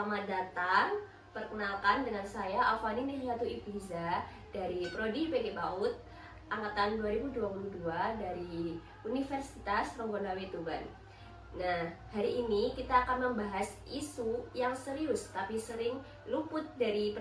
Selamat datang. Perkenalkan dengan saya Afani Nihyatu Ibiza dari Prodi PG PAUD angkatan 2022 dari Universitas Ronggonawi Tuban. Nah, hari ini kita akan membahas isu yang serius tapi sering luput dari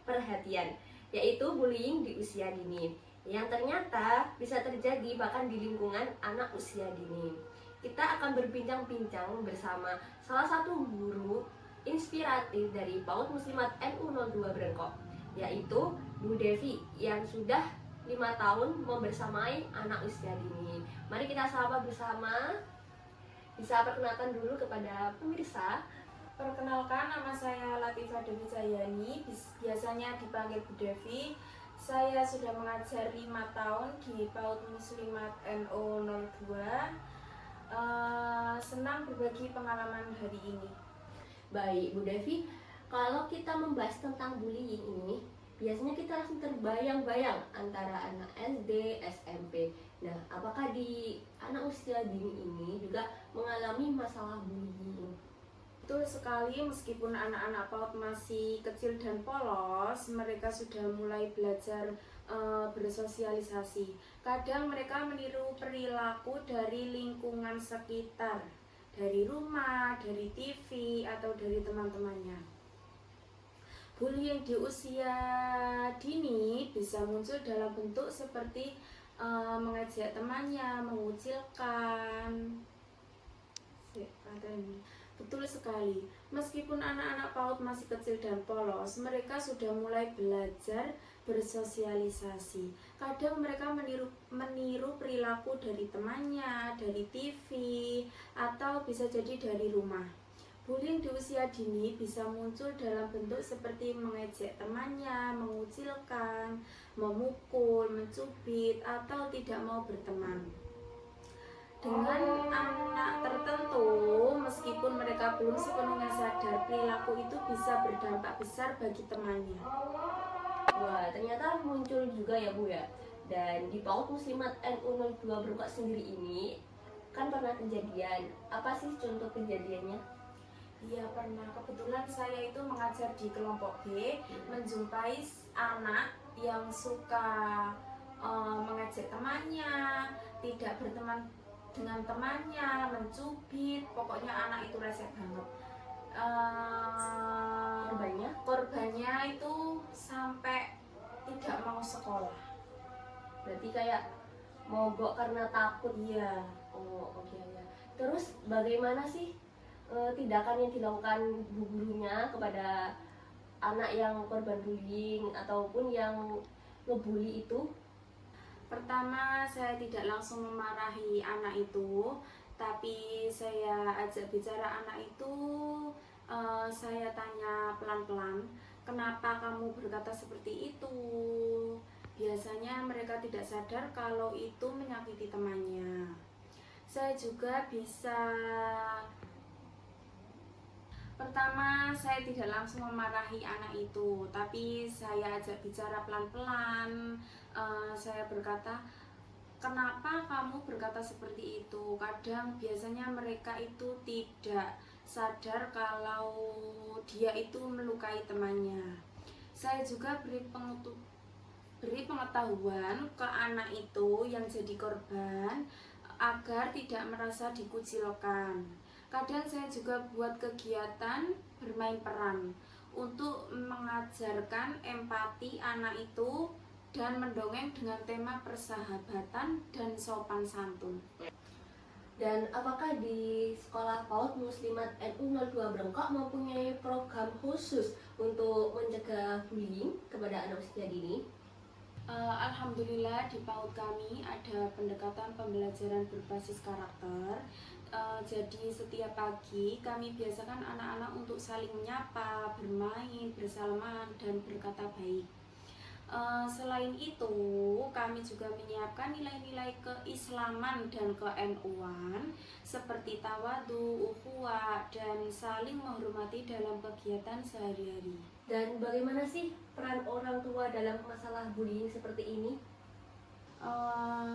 perhatian, yaitu bullying di usia dini, yang ternyata bisa terjadi bahkan di lingkungan anak usia dini. Kita akan berbincang-bincang bersama salah satu guru inspiratif dari PAUD Muslimat NU 02 Brengkok, yaitu Bu Devi yang sudah 5 tahun membersamai anak usia dini. Mari kita sapa bersama. Bisa perkenalkan dulu kepada pemirsa. Perkenalkan, nama saya Latifah Dewi Cahyani, biasanya dipanggil Bu Devi. Saya sudah mengajar 5 tahun di PAUD Muslimat NU 02. Senang berbagi pengalaman hari ini. Baik, Bu Devi, kalau kita membahas tentang bullying ini, biasanya kita langsung terbayang-bayang antara anak SD, SMP. Nah, apakah di anak usia dini ini juga mengalami masalah bullying? Betul sekali, meskipun anak-anak PAUD masih kecil dan polos, mereka sudah mulai belajar bersosialisasi. Kadang mereka meniru perilaku dari lingkungan sekitar, dari rumah, dari TV, atau dari teman-temannya. Bullying di usia dini bisa muncul dalam bentuk seperti mengejek temannya, mengucilkan. Betul sekali, meskipun anak-anak PAUD masih kecil dan polos, mereka sudah mulai belajar bersosialisasi. Kadang mereka meniru perilaku dari temannya, dari TV, atau bisa jadi dari rumah. Bullying di usia dini bisa muncul dalam bentuk seperti mengejek temannya, mengucilkan, memukul, mencubit, atau tidak mau berteman. Dengan anak tertentu, meskipun mereka belum sepenuhnya sadar, perilaku itu bisa berdampak besar bagi temannya. Wah, ternyata muncul juga ya Bu ya. Dan di PAUD Muslimat NU 02 Brengkok sendiri ini kan pernah kejadian. Apa sih contoh kejadiannya? Iya, pernah. Kebetulan saya itu mengajar di kelompok B, menjumpai anak yang suka mengejek temannya, tidak berteman dengan temannya, mencubit, pokoknya anak itu rese banget. Korbannya itu sampai tidak mau sekolah. Berarti kayak mogok karena takut. Iya. Oh, oke ya. Terus bagaimana sih tindakan yang dilakukan bu gurunya kepada anak yang korban bullying ataupun yang ngebully itu? Pertama, saya tidak langsung memarahi anak itu, tapi saya ajak bicara anak itu. Saya tanya pelan-pelan, kenapa kamu berkata seperti itu? Biasanya mereka tidak sadar kalau itu menyakiti temannya. Saya juga bisa Pertama, saya tidak langsung memarahi anak itu, tapi saya ajak bicara pelan-pelan. Saya berkata, kenapa kamu berkata seperti itu? Kadang biasanya mereka itu tidak sadar kalau dia itu melukai temannya. Saya juga beri pengetahuan ke anak itu yang jadi korban agar tidak merasa dikucilkan. Kadang saya juga buat kegiatan bermain peran untuk mengajarkan empati anak itu dan mendongeng dengan tema persahabatan dan sopan santun. Dan apakah di sekolah PAUD Muslimat NU 02 Brengkok mempunyai program khusus untuk mencegah bullying kepada anak usia dini? Alhamdulillah di PAUD kami ada pendekatan pembelajaran berbasis karakter. Jadi setiap pagi kami biasakan anak-anak untuk saling menyapa, bermain, bersalaman, dan berkata baik. Selain itu, kami juga menyiapkan nilai-nilai keislaman dan ke-NU-an seperti tawadu, ukhuwah, dan saling menghormati dalam kegiatan sehari-hari. Dan bagaimana sih peran orang tua dalam masalah bullying seperti ini?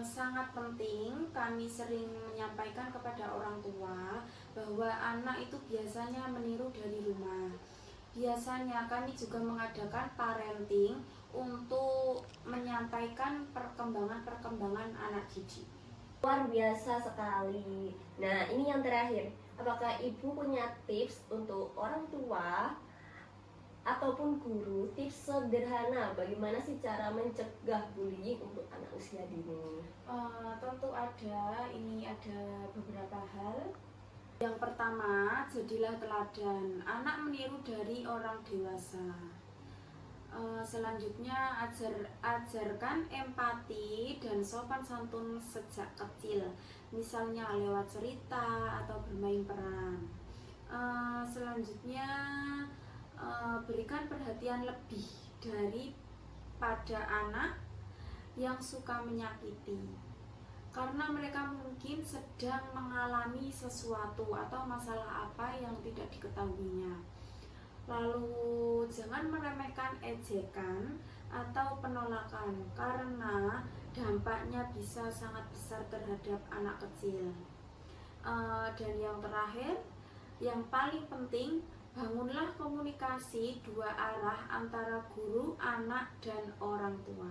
Sangat penting. Kami sering menyampaikan kepada orang tua bahwa anak itu biasanya meniru dari rumah. Biasanya kami juga mengadakan parenting untuk menyampaikan perkembangan-perkembangan anak didik. Luar biasa sekali. Nah, ini yang terakhir. Apakah Ibu punya tips untuk orang tua ataupun guru, tips sederhana bagaimana sih cara mencegah bullying untuk anak usia dini? Tentu ada beberapa hal. Yang pertama, jadilah teladan. Anak meniru dari orang dewasa. Selanjutnya, ajarkan empati dan sopan santun sejak kecil, misalnya lewat cerita atau bermain peran. Selanjutnya, berikan perhatian lebih daripada anak yang suka menyakiti, karena mereka mungkin sedang mengalami sesuatu atau masalah apa yang tidak diketahuinya. Lalu jangan meremehkan ejekan atau penolakan, karena dampaknya bisa sangat besar terhadap anak kecil. Dan yang terakhir, yang paling penting, bangunlah komunikasi dua arah antara guru, anak, dan orang tua.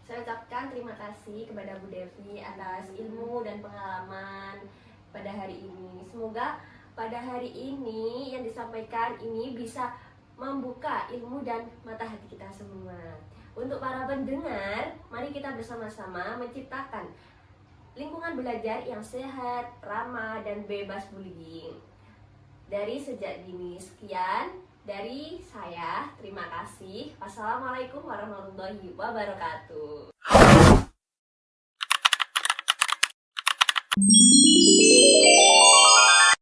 Saya ucapkan terima kasih kepada Bu Devi atas ilmu dan pengalaman pada hari ini. Semoga pada hari ini yang disampaikan ini bisa membuka ilmu dan mata hati kita semua. Untuk para pendengar, mari kita bersama-sama menciptakan lingkungan belajar yang sehat, ramah, dan bebas bullying dari sejak dini. Sekian dari saya, terima kasih. Wassalamualaikum warahmatullahi wabarakatuh.